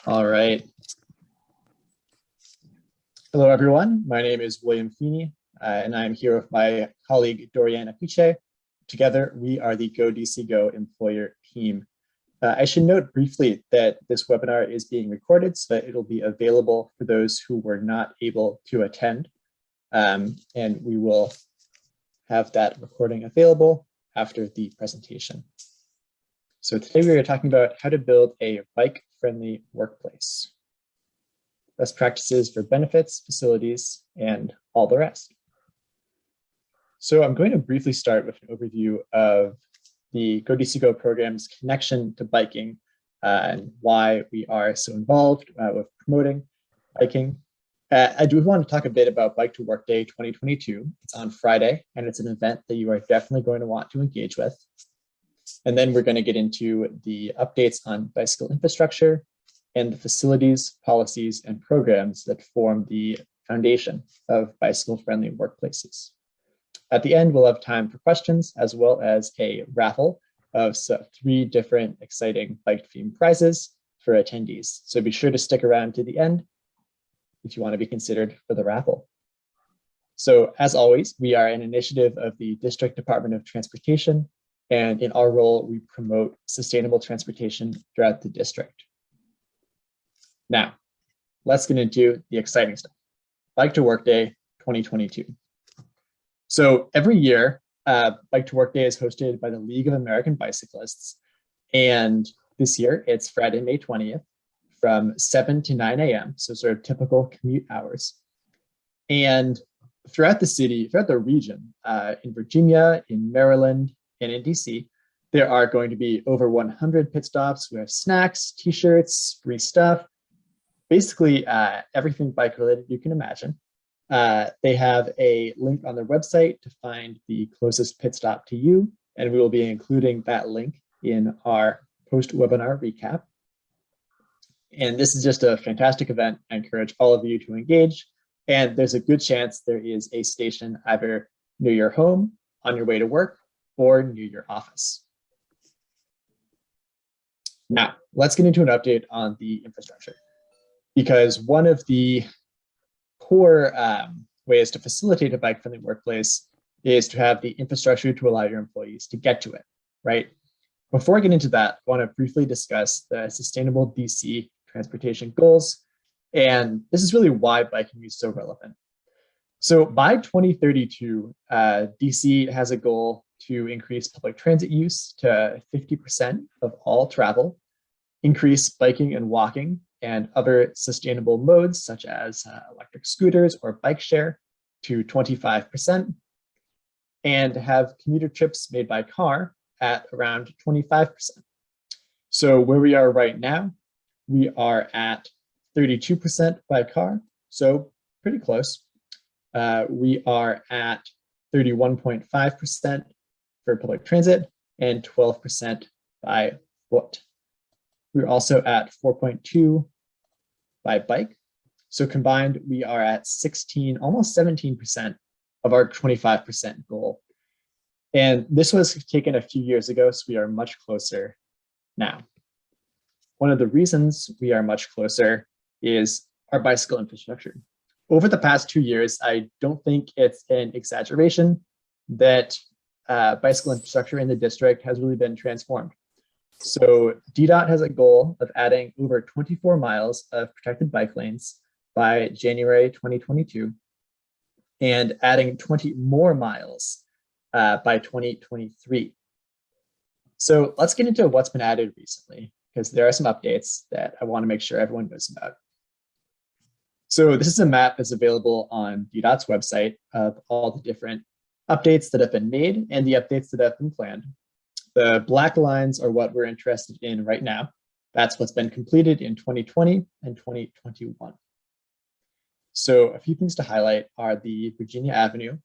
All right. Hello, everyone. My name is William Feeney, and I'm here with my colleague, Dorian Apiche. Together, we are the Go DC Go employer team. I should note briefly that this webinar is being recorded, so that it'll be available for those who were not able to attend. And we will have that recording available after the presentation. So today we are talking about how to build a bike-friendly workplace. Best practices for benefits, facilities, and all the rest. So I'm going to briefly start with an overview of the Go DC Go program's connection to biking and why we are so involved with promoting biking. I do want to talk a bit about Bike to Work Day 2022. It's on Friday, and it's an event that you are definitely going to want to engage with. And then we're going to get into the updates on bicycle infrastructure and the facilities, policies, and programs that form the foundation of bicycle-friendly workplaces. At the end, we'll have time for questions, as well as a raffle of 3 different exciting bike-themed prizes for attendees. So be sure to stick around to the end if you want to be considered for the raffle. So as always, we are an initiative of the District Department of Transportation, and in our role, we promote sustainable transportation throughout the district. Now, let's get into the exciting stuff. Bike to Work Day 2022. So every year, Bike to Work Day is hosted by the League of American Bicyclists. And this year, it's Friday, May 20th, from 7 to 9 a.m., so sort of typical commute hours. And throughout the city, throughout the region, in Virginia, in Maryland, and in DC, there are going to be over 100 pit stops with snacks, t-shirts, free stuff, basically everything bike related you can imagine. They have a link on their website to find the closest pit stop to you, and we will be including that link in our post-webinar recap. And this is just a fantastic event. I encourage all of you to engage, and there's a good chance there is a station either near your home, on your way to work, or near your office. Now, let's get into an update on the infrastructure, because one of the core ways to facilitate a bike-friendly workplace is to have the infrastructure to allow your employees to get to it, right? Before I get into that, I want to briefly discuss the sustainable DC transportation goals, and this is really why biking is so relevant. So by 2032, DC has a goal to increase public transit use to 50% of all travel, increase biking and walking and other sustainable modes such as electric scooters or bike share to 25%, and have commuter trips made by car at around 25%. So where we are right now, we are at 32% by car, so pretty close. We are at 31.5% for public transit and 12% by foot. We're also at 4.2 by bike. So combined, we are at 16, almost 17% of our 25% goal. And this was taken a few years ago, so we are much closer now. One of the reasons we are much closer is our bicycle infrastructure. Over the past 2 years, I don't think it's an exaggeration that bicycle infrastructure in the district has really been transformed. So DDOT has a goal of adding over 24 miles of protected bike lanes by January 2022 and adding 20 more miles by 2023. So let's get into what's been added recently, because there are some updates that I want to make sure everyone knows about. So this is a map that's available on DDOT's website of all the different updates that have been made and the updates that have been planned. The black lines are what we're interested in right now. That's what's been completed in 2020 and 2021. So a few things to highlight are the Virginia Avenue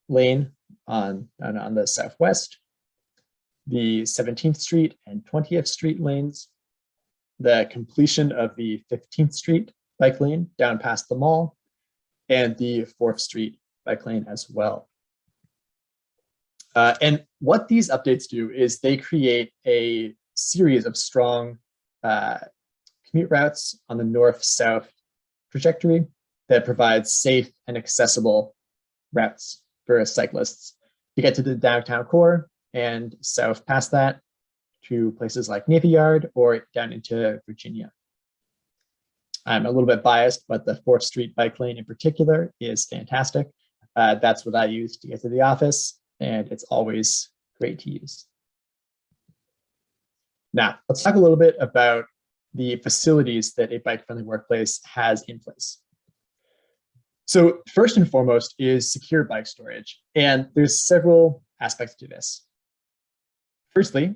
lane on the southwest, the 17th Street and 20th Street lanes, the completion of the 15th Street bike lane down past the mall, and the 4th Street bike lane as well. And what these updates do is they create a series of strong commute routes on the north-south trajectory that provides safe and accessible routes for cyclists to get to the downtown core and south past that to places like Navy Yard or down into Virginia. I'm a little bit biased, but the 4th Street bike lane in particular is fantastic. That's what I use to get to the office, and it's always great to use. Now, let's talk a little bit about the facilities that a bike-friendly workplace has in place. So first and foremost is secure bike storage, and there's several aspects to this. Firstly,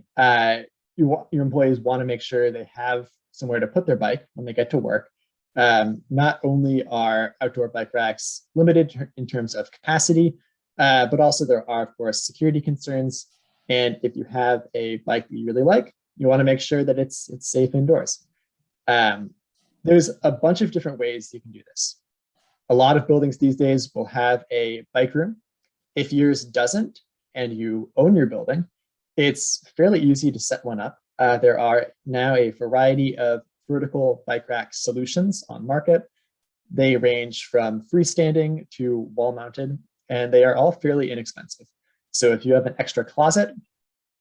your employees want to make sure they have somewhere to put their bike when they get to work. Not only are outdoor bike racks limited in terms of capacity, but also there are, of course, security concerns. And if you have a bike that you really like, you want to make sure that it's safe indoors. There's a bunch of different ways you can do this. A lot of buildings these days will have a bike room. If yours doesn't, and you own your building, it's fairly easy to set one up. There are now a variety of vertical bike rack solutions on market. They range from freestanding to wall-mounted, and they are all fairly inexpensive. So if you have an extra closet,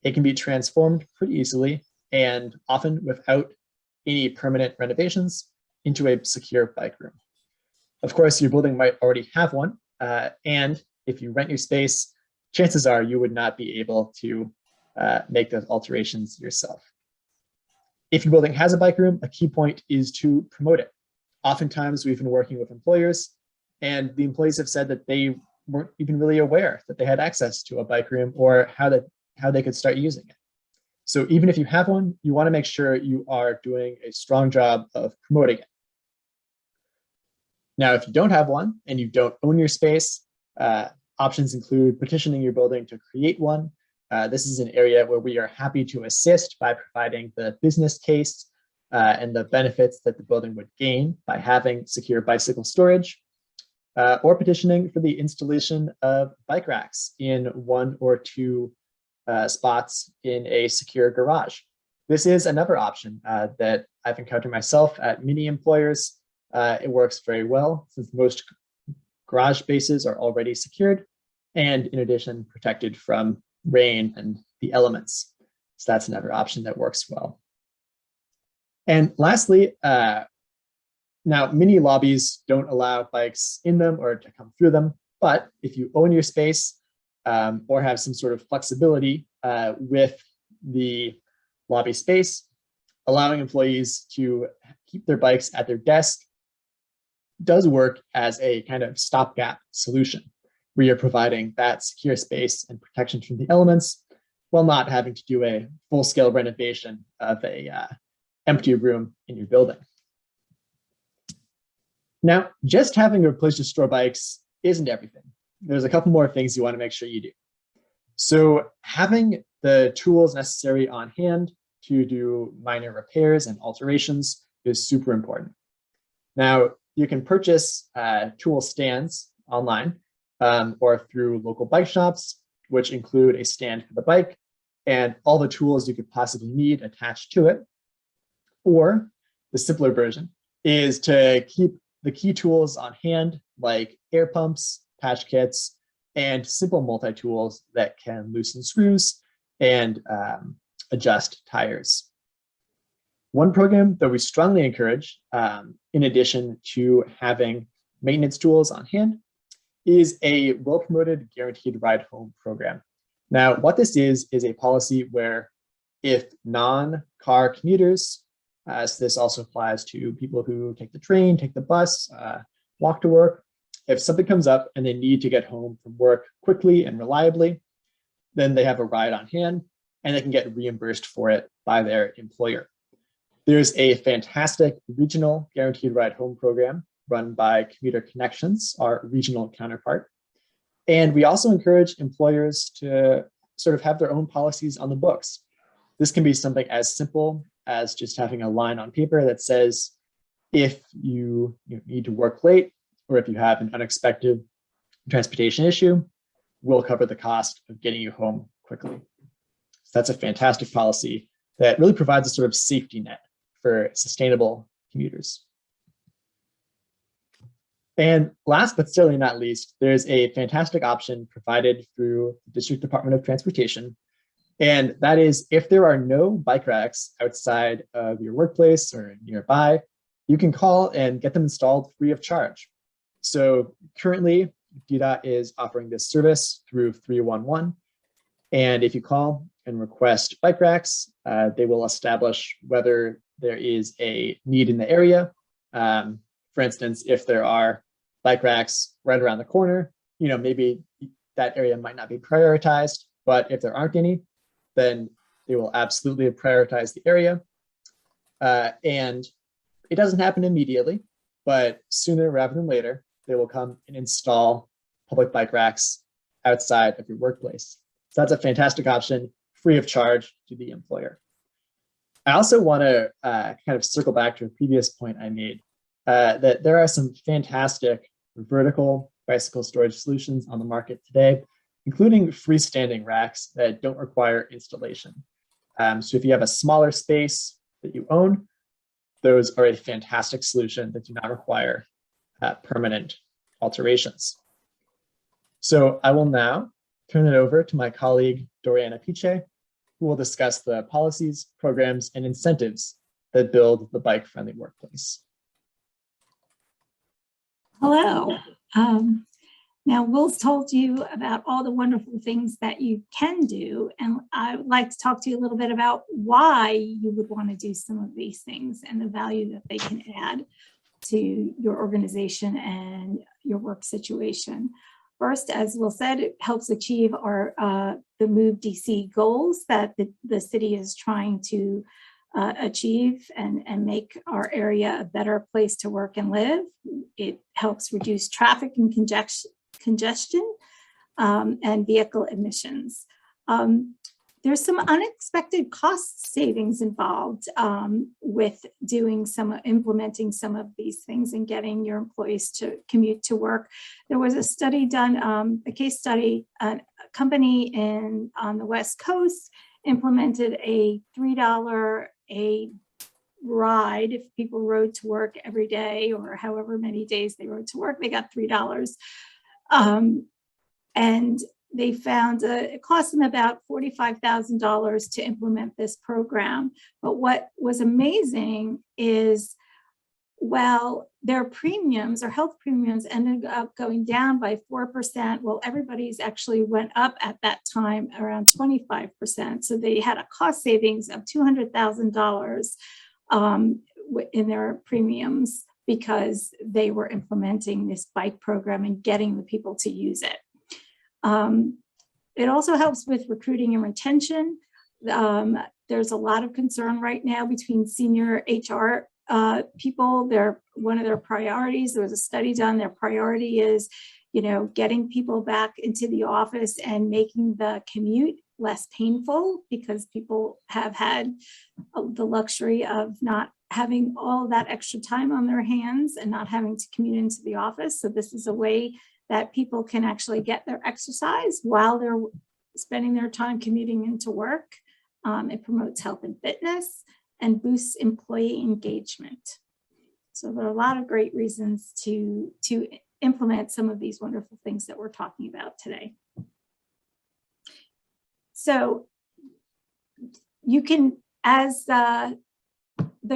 it can be transformed pretty easily and often without any permanent renovations into a secure bike room. Of course, your building might already have one, and if you rent your space, chances are you would not be able to make those alterations yourself. If your building has a bike room, a key point is to promote it. Oftentimes, we've been working with employers, and the employees have said that they weren't even really aware that they had access to a bike room or how they could start using it. So even if you have one, you want to make sure you are doing a strong job of promoting it. Now, if you don't have one and you don't own your space, options include petitioning your building to create one. This is an area where we are happy to assist by providing the business case and the benefits that the building would gain by having secure bicycle storage, or petitioning for the installation of bike racks in 1 or 2 spots in a secure garage. This is another option that I've encountered myself at many employers. It works very well since most garage spaces are already secured and in addition protected from rain and the elements. So that's another option that works well. And lastly, now many lobbies don't allow bikes in them or to come through them, but if you own your space or have some sort of flexibility with the lobby space, allowing employees to keep their bikes at their desk does work as a kind of stopgap solution, where you're providing that secure space and protection from the elements while not having to do a full-scale renovation of a empty room in your building. Now, just having a place to store bikes isn't everything. There's a couple more things you want to make sure you do. So having the tools necessary on hand to do minor repairs and alterations is super important. Now, you can purchase tool stands online or through local bike shops, which include a stand for the bike and all the tools you could possibly need attached to it. Or the simpler version is to keep the key tools on hand, like air pumps, patch kits, and simple multi-tools that can loosen screws and adjust tires. One program that we strongly encourage, in addition to having maintenance tools on hand, is a well-promoted guaranteed ride home program. Now, what this is a policy where if non-car commuters, so this also applies to people who take the train, take the bus, walk to work, if something comes up and they need to get home from work quickly and reliably, then they have a ride on hand and they can get reimbursed for it by their employer. There's a fantastic regional guaranteed ride home program run by Commuter Connections, our regional counterpart. And we also encourage employers to sort of have their own policies on the books. This can be something as simple as just having a line on paper that says, if you need to work late, or if you have an unexpected transportation issue, we'll cover the cost of getting you home quickly. So that's a fantastic policy that really provides a sort of safety net for sustainable commuters. And last but certainly not least, there's a fantastic option provided through the District Department of Transportation. And that is, if there are no bike racks outside of your workplace or nearby, you can call and get them installed free of charge. So currently, DDOT is offering this service through 311. And if you call and request bike racks, they will establish whether there is a need in the area. For instance, if there are bike racks right around the corner, maybe that area might not be prioritized, but if there aren't any, then they will absolutely prioritize the area. And it doesn't happen immediately, but sooner rather than later, they will come and install public bike racks outside of your workplace. So that's a fantastic option, free of charge to the employer. I also want to kind of circle back to a previous point I made, that there are some fantastic vertical bicycle storage solutions on the market today, including freestanding racks that don't require installation. So if you have a smaller space that you own, those are a fantastic solution that do not require permanent alterations. So I will now turn it over to my colleague, Doriana Piche, who will discuss the policies, programs, and incentives that build the bike-friendly workplace. Hello. Now, Will's told you about all the wonderful things that you can do, and I would like to talk to you a little bit about why you would want to do some of these things and the value that they can add to your organization and your work situation. First, as Will said, it helps achieve our the Move DC goals that the city is trying to achieve and make our area a better place to work and live. It helps reduce traffic and congestion and vehicle emissions. There's some unexpected cost savings involved with implementing some of these things and getting your employees to commute to work. There was a study done, a case study, a company on the West Coast implemented a $3 a ride. If people rode to work every day or however many days they rode to work, they got $3. And they found it cost them about $45,000 to implement this program. But what was amazing is, well, their premiums or health premiums ended up going down by 4%. Well, everybody's actually went up at that time around 25%. So they had a cost savings of $200,000 in their premiums because they were implementing this bike program and getting the people to use it. It also helps with recruiting and retention. There's a lot of concern right now between senior HR people. One of their priorities, there was a study done, their priority is, getting people back into the office and making the commute less painful, because people have had the luxury of not having all that extra time on their hands and not having to commute into the office. So this is a way that people can actually get their exercise while they're spending their time commuting into work. It promotes health and fitness and boosts employee engagement. So there are a lot of great reasons to implement some of these wonderful things that we're talking about today. So you can, as the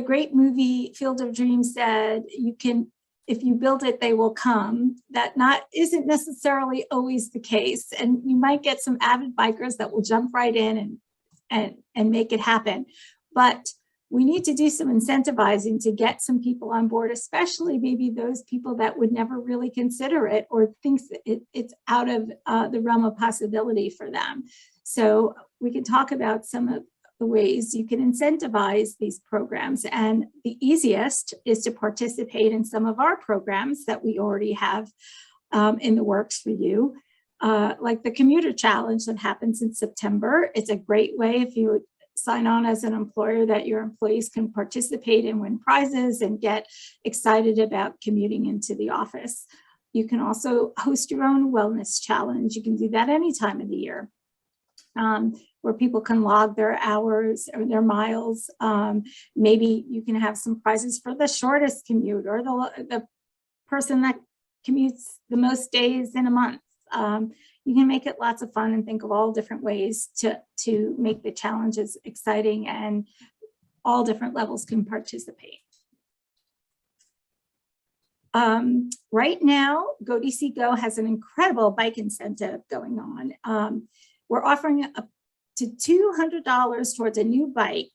great movie Field of Dreams said, you can, if you build it, they will come. That isn't necessarily always the case. And you might get some avid bikers that will jump right in and make it happen. But we need to do some incentivizing to get some people on board, especially maybe those people that would never really consider it or thinks it's out of the realm of possibility for them. So we can talk about some of the ways you can incentivize these programs. And the easiest is to participate in some of our programs that we already have in the works for you. Like the Commuter Challenge that happens in September. It's a great way if you sign on as an employer that your employees can participate and win prizes and get excited about commuting into the office. You can also host your own wellness challenge. You can do that any time of the year. where people can log their hours or their miles. Maybe you can have some prizes for the shortest commute or the person that commutes the most days in a month. You can make it lots of fun and think of all different ways to make the challenges exciting, and all different levels can participate. Right now, GoDC Go has an incredible bike incentive going on. We're offering up to $200 towards a new bike.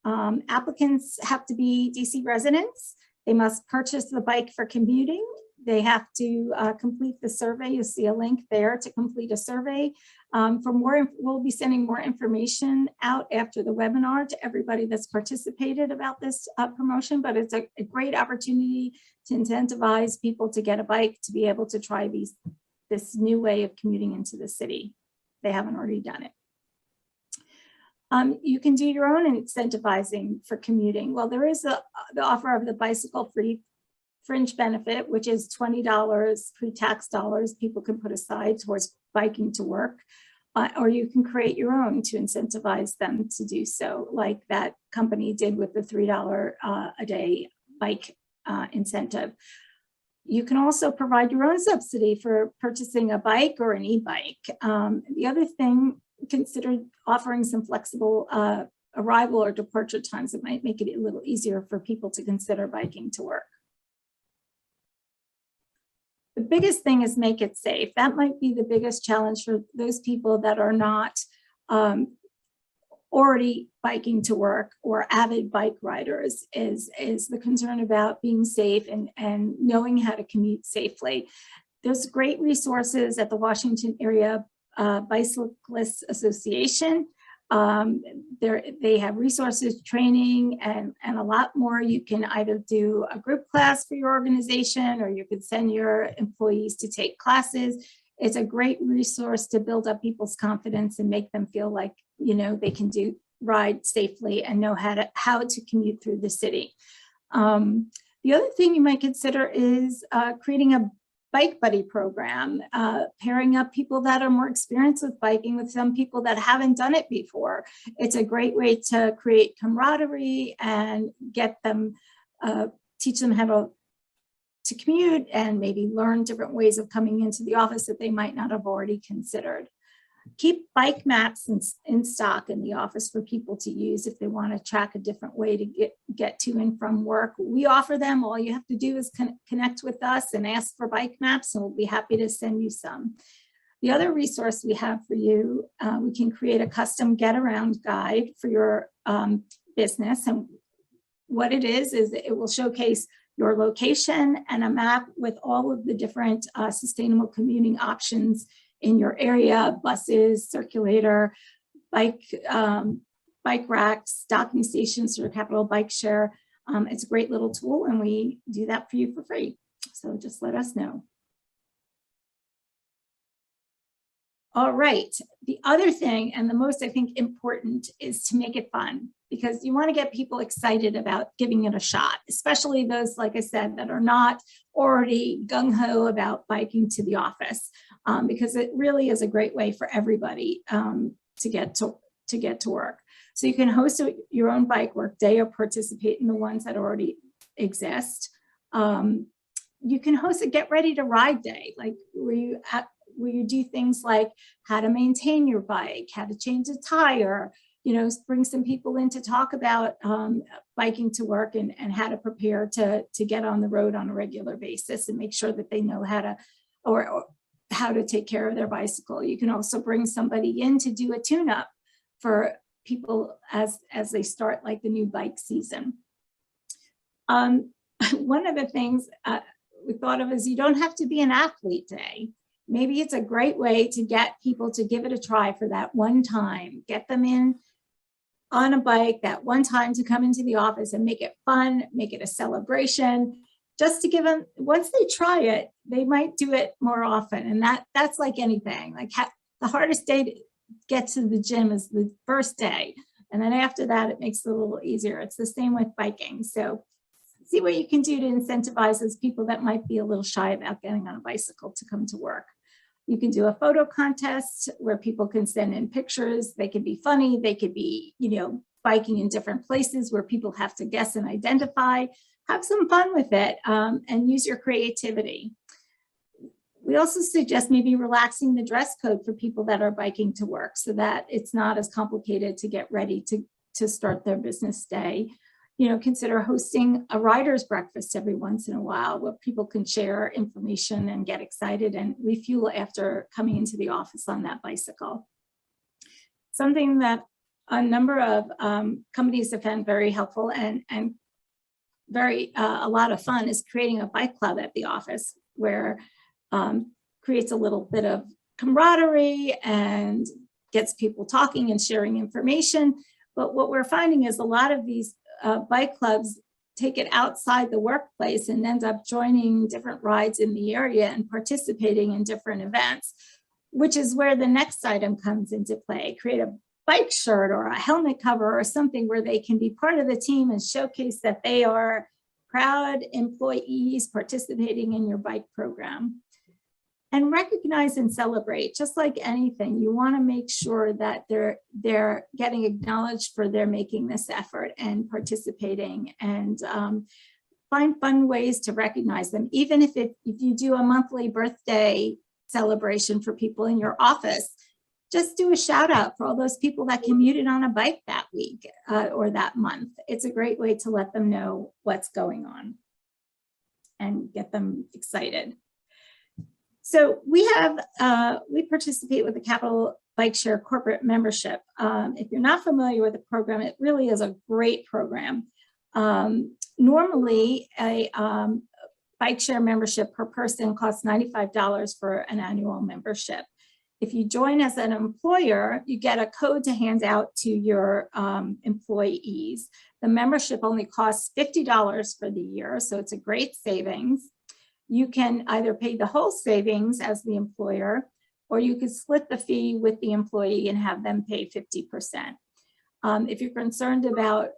Applicants have to be DC residents. They must purchase the bike for commuting. They have to complete the survey. You'll see a link there to complete a survey. We'll be sending more information out after the webinar to everybody that's participated about this promotion, but it's a great opportunity to incentivize people to get a bike, to be able to try this new way of commuting into the city. They haven't already done it. You can do your own incentivizing for commuting. Well, there is the offer of the bicycle free fringe benefit, which is $20 pre-tax dollars people can put aside towards biking to work, or you can create your own to incentivize them to do so, like that company did with the $3 a day bike incentive. You can also provide your own subsidy for purchasing a bike or an e-bike. The other thing, consider offering some flexible arrival or departure times that might make it a little easier for people to consider biking to work. The biggest thing is make it safe. That might be the biggest challenge for those people that are not already biking to work or avid bike riders, is the concern about being safe and knowing how to commute safely. There's great resources at the Washington Area Bicyclists Association. They have resources, training, and a lot more. You can either do a group class for your organization, or you could send your employees to take classes. It's a great resource to build up people's confidence and make them feel like, you know, they can ride safely and know how to commute through the city. The other thing you might consider is creating a bike buddy program, pairing up people that are more experienced with biking with some people that haven't done it before. It's a great way to create camaraderie and get them, teach them how to commute and maybe learn different ways of coming into the office that they might not have already considered. Keep bike maps in stock in the office for people to use if they want to track a different way to get to and from work. We offer them. All you have to do is connect with us and ask for bike maps, and we'll be happy to send you some. The other resource we have for you, we can create a custom get around guide for your business. And what it is it will showcase your location and a map with all of the different sustainable commuting options in your area: buses, circulator, bike racks, docking stations for Capital Bikeshare. It's a great little tool, and we do that for you for free. So just let us know. All right, the other thing, and the most, I think, important, is to make it fun, because you want to get people excited about giving it a shot, especially those, like I said, that are not already gung-ho about biking to the office, because it really is a great way for everybody to get to work. So you can host your own bike work day or participate in the ones that already exist. You can host a get ready to ride day, like where you do things like how to maintain your bike, how to change a tire, you know, bring some people in to talk about biking to work and how to prepare to get on the road on a regular basis, and make sure that they know how to, or how to take care of their bicycle. You can also bring somebody in to do a tune-up for people as they start like the new bike season. One of the things we thought of is you don't have to be an athlete day. Maybe it's a great way to get people to give it a try for that one time, get them in on a bike that one time to come into the office and make it fun, make it a celebration, just to give them, once they try it, they might do it more often. And that's like anything, like the hardest day to get to the gym is the first day. And then after that, it makes it a little easier. It's the same with biking. So see what you can do to incentivize those people that might be a little shy about getting on a bicycle to come to work. You can do a photo contest where people can send in pictures. They could be funny. They could be, biking in different places where people have to guess and identify. Have some fun with it and use your creativity. We also suggest maybe relaxing the dress code for people that are biking to work so that it's not as complicated to get ready to start their business day. Consider hosting a rider's breakfast every once in a while where people can share information and get excited and refuel after coming into the office on that bicycle. Something that a number of companies have found very helpful and a lot of fun is creating a bike club at the office where creates a little bit of camaraderie and gets people talking and sharing information. But what we're finding is a lot of these bike clubs take it outside the workplace and end up joining different rides in the area and participating in different events, which is where the next item comes into play. Create a bike shirt or a helmet cover or something where they can be part of the team and showcase that they are proud employees participating in your bike program. And recognize and celebrate, just like anything, you want to make sure that they're getting acknowledged for their making this effort and participating, and find fun ways to recognize them. Even if you do a monthly birthday celebration for people in your office, just do a shout out for all those people that commuted on a bike that week or that month. It's a great way to let them know what's going on and get them excited. So we participate with the Capital Bikeshare Corporate Membership. If you're not familiar with the program, it really is a great program. Normally, a bike share membership per person costs $95 for an annual membership. If you join as an employer, you get a code to hand out to your employees. The membership only costs $50 for the year, so it's a great savings. You can either pay the whole savings as the employer, or you could split the fee with the employee and have them pay 50%. If you're concerned about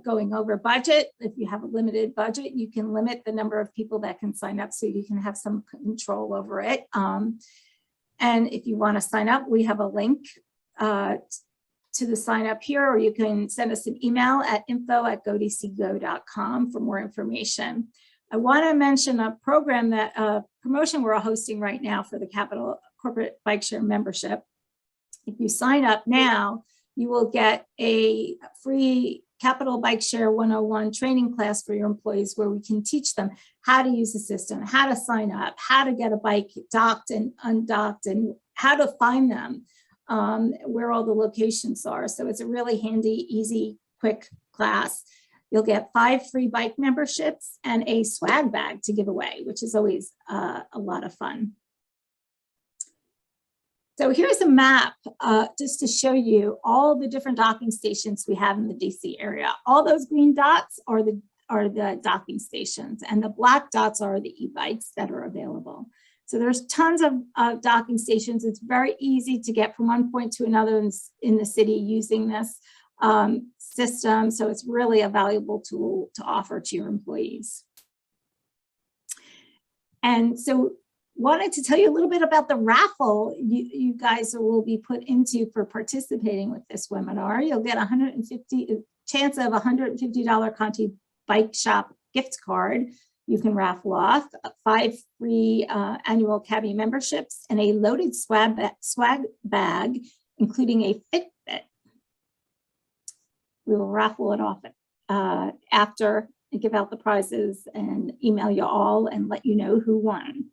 going over budget, if you have a limited budget, you can limit the number of people that can sign up so you can have some control over it. And if you want to sign up, we have a link to the sign up here, or you can send us an email at info@godcgo.com for more information. I want to mention a program promotion we're hosting right now for the Capital Corporate Bikeshare membership. If you sign up now, you will get a free Capital Bikeshare 101 training class for your employees where we can teach them how to use the system, how to sign up, how to get a bike docked and undocked, and how to find them, where all the locations are. So it's a really handy, easy, quick class. You'll get 5 free bike memberships and a swag bag to give away, which is always a lot of fun. So here's a map just to show you all the different docking stations we have in the DC area. All those green dots are the docking stations, and the black dots are the e-bikes that are available. So there's tons of docking stations. It's very easy to get from one point to another in the city using this system. So it's really a valuable tool to offer to your employees. And so wanted to tell you a little bit about the raffle you guys will be put into for participating with this webinar. You'll get a chance of $150 Conti Bike Shop gift card. You can raffle off 5 free annual Cabby memberships and a loaded swag bag, including a Fitbit. We will raffle it off after and give out the prizes and email you all and let you know who won.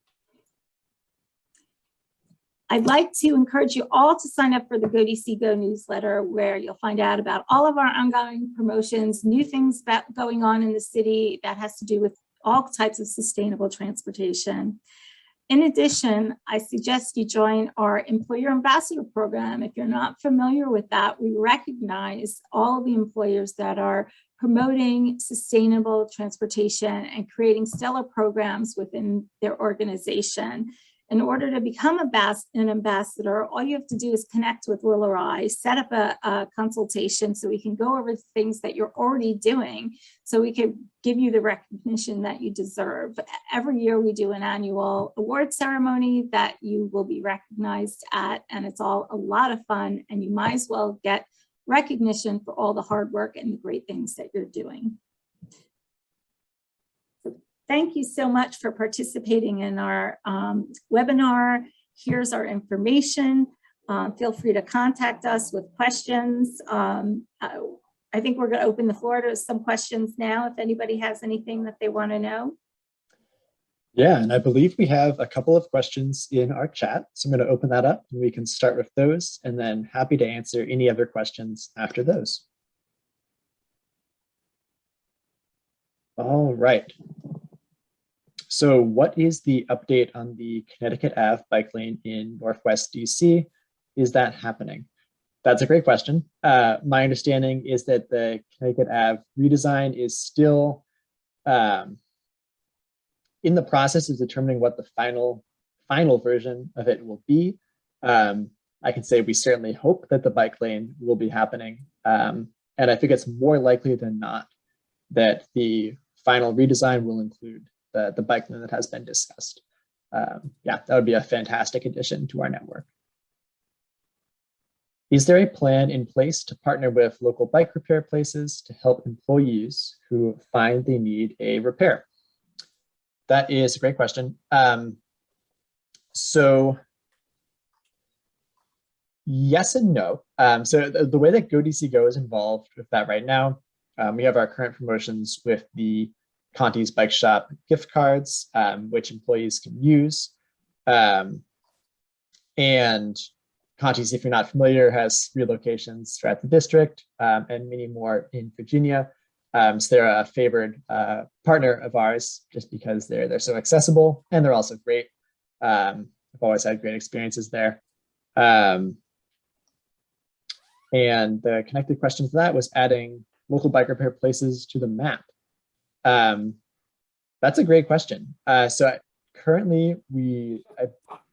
I'd like to encourage you all to sign up for the GoDC Go newsletter, where you'll find out about all of our ongoing promotions, new things going on in the city that has to do with all types of sustainable transportation. In addition, I suggest you join our Employer Ambassador Program. If you're not familiar with that, we recognize all the employers that are promoting sustainable transportation and creating stellar programs within their organization. In order to become an ambassador, all you have to do is connect with Will or I, set up a consultation so we can go over things that you're already doing, so we can give you the recognition that you deserve. Every year we do an annual award ceremony that you will be recognized at, and it's all a lot of fun, and you might as well get recognition for all the hard work and the great things that you're doing. Thank you so much for participating in our webinar. Here's our information. Feel free to contact us with questions. I think we're going to open the floor to some questions now, if anybody has anything that they want to know. Yeah, and I believe we have a couple of questions in our chat. So I'm going to open that up and we can start with those, and then happy to answer any other questions after those. All right. So what is the update on the Connecticut Ave bike lane in Northwest DC? Is that happening? That's a great question. My understanding is that the Connecticut Ave redesign is still in the process of determining what the final version of it will be. I can say we certainly hope that the bike lane will be happening. And I think it's more likely than not that the final redesign will include the bike lane that has been discussed. Yeah, that would be a fantastic addition to our network. Is there a plan in place to partner with local bike repair places to help employees who find they need a repair? That is a great question. So yes and no. So the way that GoDCGo is involved with that right now, we have our current promotions with the Conti's Bike Shop gift cards, which employees can use. And Conti's, if you're not familiar, has 3 locations throughout the district and many more in Virginia. So they're a favored partner of ours just because they're so accessible and they're also great. I've always had great experiences there. And the connected question to that was adding local bike repair places to the map. That's a great question. So currently, I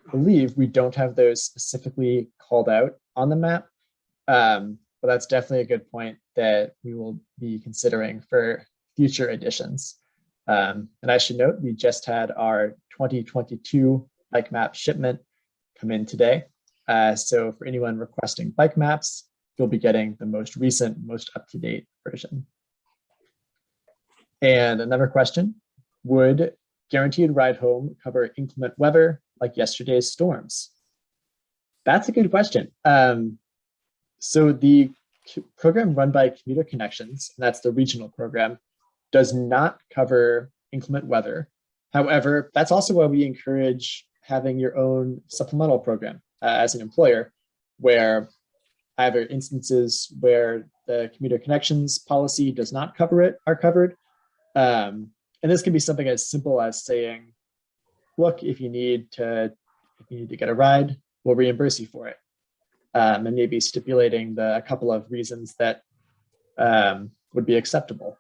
believe we don't have those specifically called out on the map, but that's definitely a good point that we will be considering for future editions. And I should note, we just had our 2022 bike map shipment come in today. So for anyone requesting bike maps, you'll be getting the most recent, most up-to-date version. And another question, would guaranteed ride home cover inclement weather like yesterday's storms? That's a good question. So the program run by Commuter Connections, and that's the regional program, does not cover inclement weather. However, that's also why we encourage having your own supplemental program as an employer, where either instances where the Commuter Connections policy does not cover it are covered. And this can be something as simple as saying, look, if you need to get a ride, we'll reimburse you for it. And maybe stipulating a couple of reasons that would be acceptable.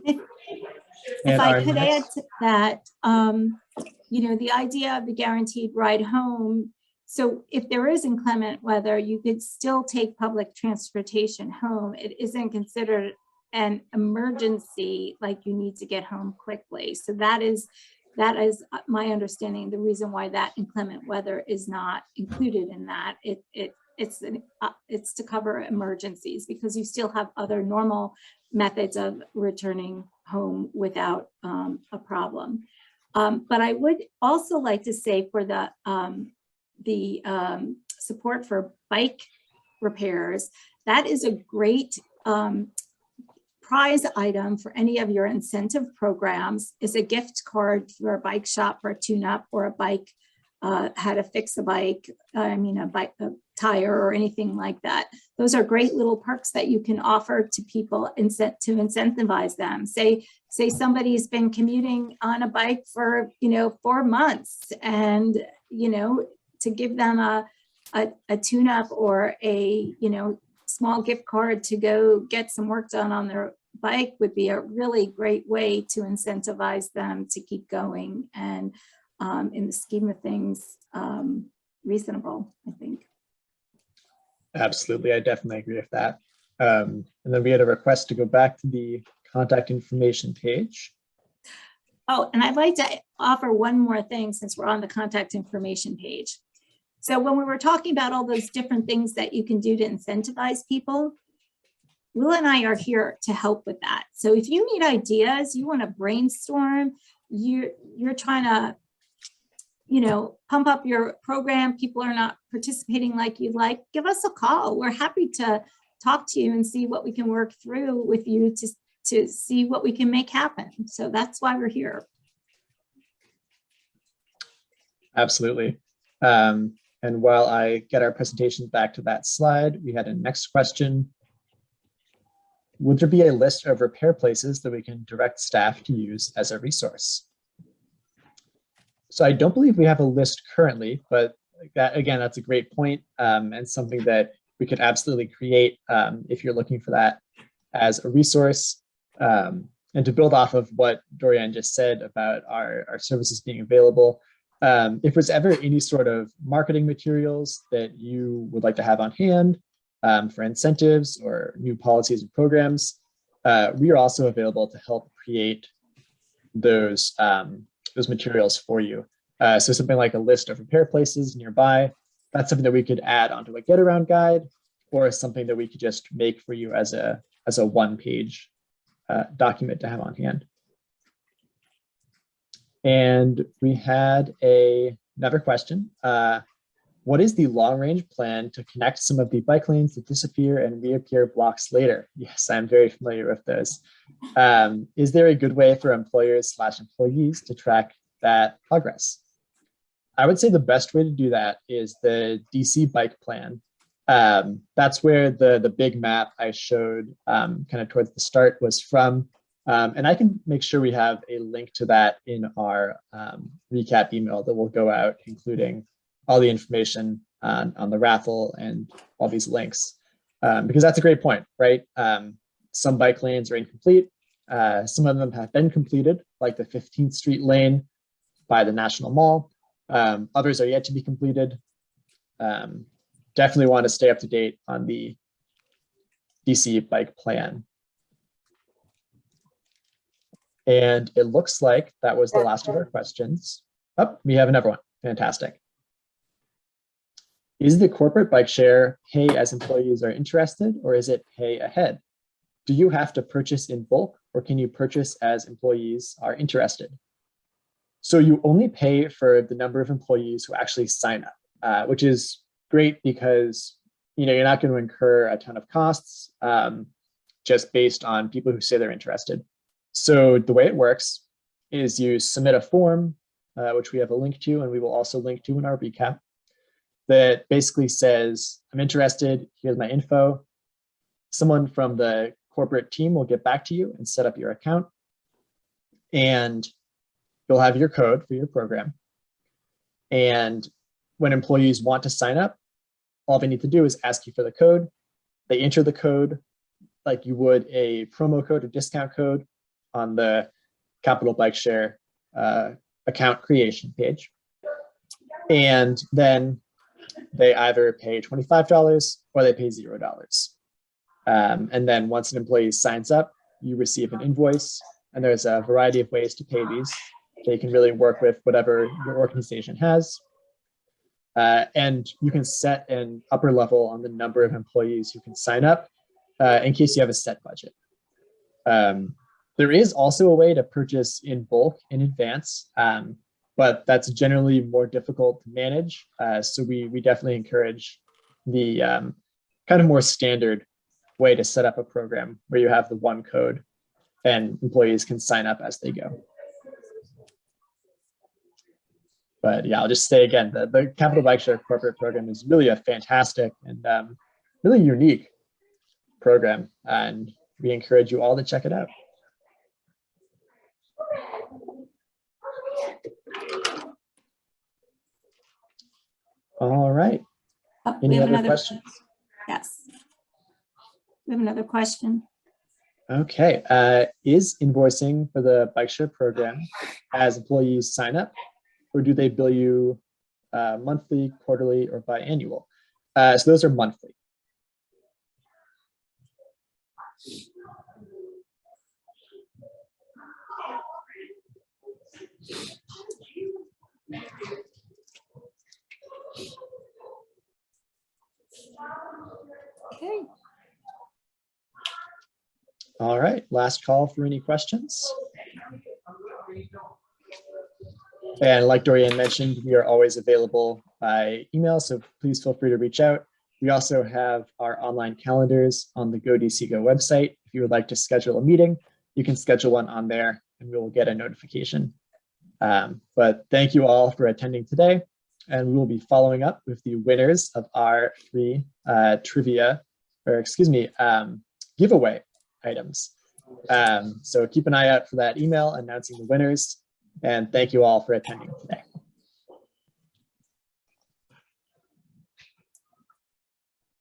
If I could add to that, the idea of the guaranteed ride home. So if there is inclement weather, you could still take public transportation home. It isn't considered an emergency, like you need to get home quickly. So that is my understanding. The reason why that inclement weather is not included in that, it's to cover emergencies, because you still have other normal methods of returning home without a problem. But I would also like to say, for the support for bike repairs, that is a great prize item for any of your incentive programs, is a gift card for a bike shop for a tune-up, or a bike, how to fix a bike, a tire or anything like that. Those are great little perks that you can offer to people to incentivize them. Say somebody's been commuting on a bike for 4 months, and to give them a tune-up or a small gift card to go get some work done on bike would be a really great way to incentivize them to keep going, and in the scheme of things, reasonable, I think. Absolutely, I definitely agree with that. And then we had a request to go back to the contact information page. Oh, and I'd like to offer one more thing since we're on the contact information page. So when we were talking about all those different things that you can do to incentivize people, Will and I are here to help with that. So if you need ideas, you want to brainstorm, you're trying to, pump up your program, people are not participating like you'd like, give us a call. We're happy to talk to you and see what we can work through with you to see what we can make happen. So that's why we're here. Absolutely. And while I get our presentation back to that slide, we had a next question. Would there be a list of repair places that we can direct staff to use as a resource? So I don't believe we have a list currently, but that, again, that's a great point, and something that we could absolutely create if you're looking for that as a resource. And to build off of what Dorian just said about our services being available, if there's ever any sort of marketing materials that you would like to have on hand for incentives or new policies and programs, we are also available to help create those materials for you. So something like a list of repair places nearby, that's something that we could add onto a get around guide, or something that we could just make for you as a one-page document to have on hand. And we had another question. What is the long-range plan to connect some of the bike lanes that disappear and reappear blocks later? Yes, I'm very familiar with those. Is there a good way for employers/employees to track that progress? I would say the best way to do that is the DC bike plan. That's where the big map I showed kind of towards the start was from. And I can make sure we have a link to that in our recap email that will go out, including all the information on the raffle and all these links, because that's a great point, right? Some bike lanes are incomplete. Some of them have been completed, like the 15th Street lane by the National Mall. Others are yet to be completed. Definitely want to stay up to date on the DC bike plan. And it looks like that was the last of our questions. Oh, we have another one. Fantastic. Is the corporate bike share pay as employees are interested, or is it pay ahead? Do you have to purchase in bulk, or can you purchase as employees are interested? So you only pay for the number of employees who actually sign up, which is great because you're not going to incur a ton of costs just based on people who say they're interested. So the way it works is you submit a form, which we have a link to, and we will also link to in our recap, that basically says, I'm interested, here's my info. Someone from the corporate team will get back to you and set up your account. And you'll have your code for your program. And when employees want to sign up, all they need to do is ask you for the code. They enter the code like you would a promo code or discount code on the Capital Bikeshare account creation page. And then they either pay $25 or they pay $0. And then once an employee signs up, you receive an invoice, and there's a variety of ways to pay these. They can really work with whatever your organization has. And you can set an upper level on the number of employees who can sign up in case you have a set budget. There is also a way to purchase in bulk in advance, but that's generally more difficult to manage. So we definitely encourage the kind of more standard way to set up a program where you have the one code and employees can sign up as they go. But yeah, I'll just say again, the Capital Bikeshare Corporate Program is really a fantastic and really unique program, and we encourage you all to check it out. All right. Oh, Any other questions? Yes. We have another question. Okay, is invoicing for the Bikeshare program as employees sign up, or do they bill you monthly, quarterly, or biannual? So those are monthly. Okay. All right, last call for any questions. And like Dorian mentioned, we are always available by email, so please feel free to reach out. We also have our online calendars on the GoDCGo website. If you would like to schedule a meeting, you can schedule one on there and we will get a notification. But thank you all for attending today. And we will be following up with the winners of our 3 giveaway items. So keep an eye out for that email announcing the winners. And thank you all for attending today.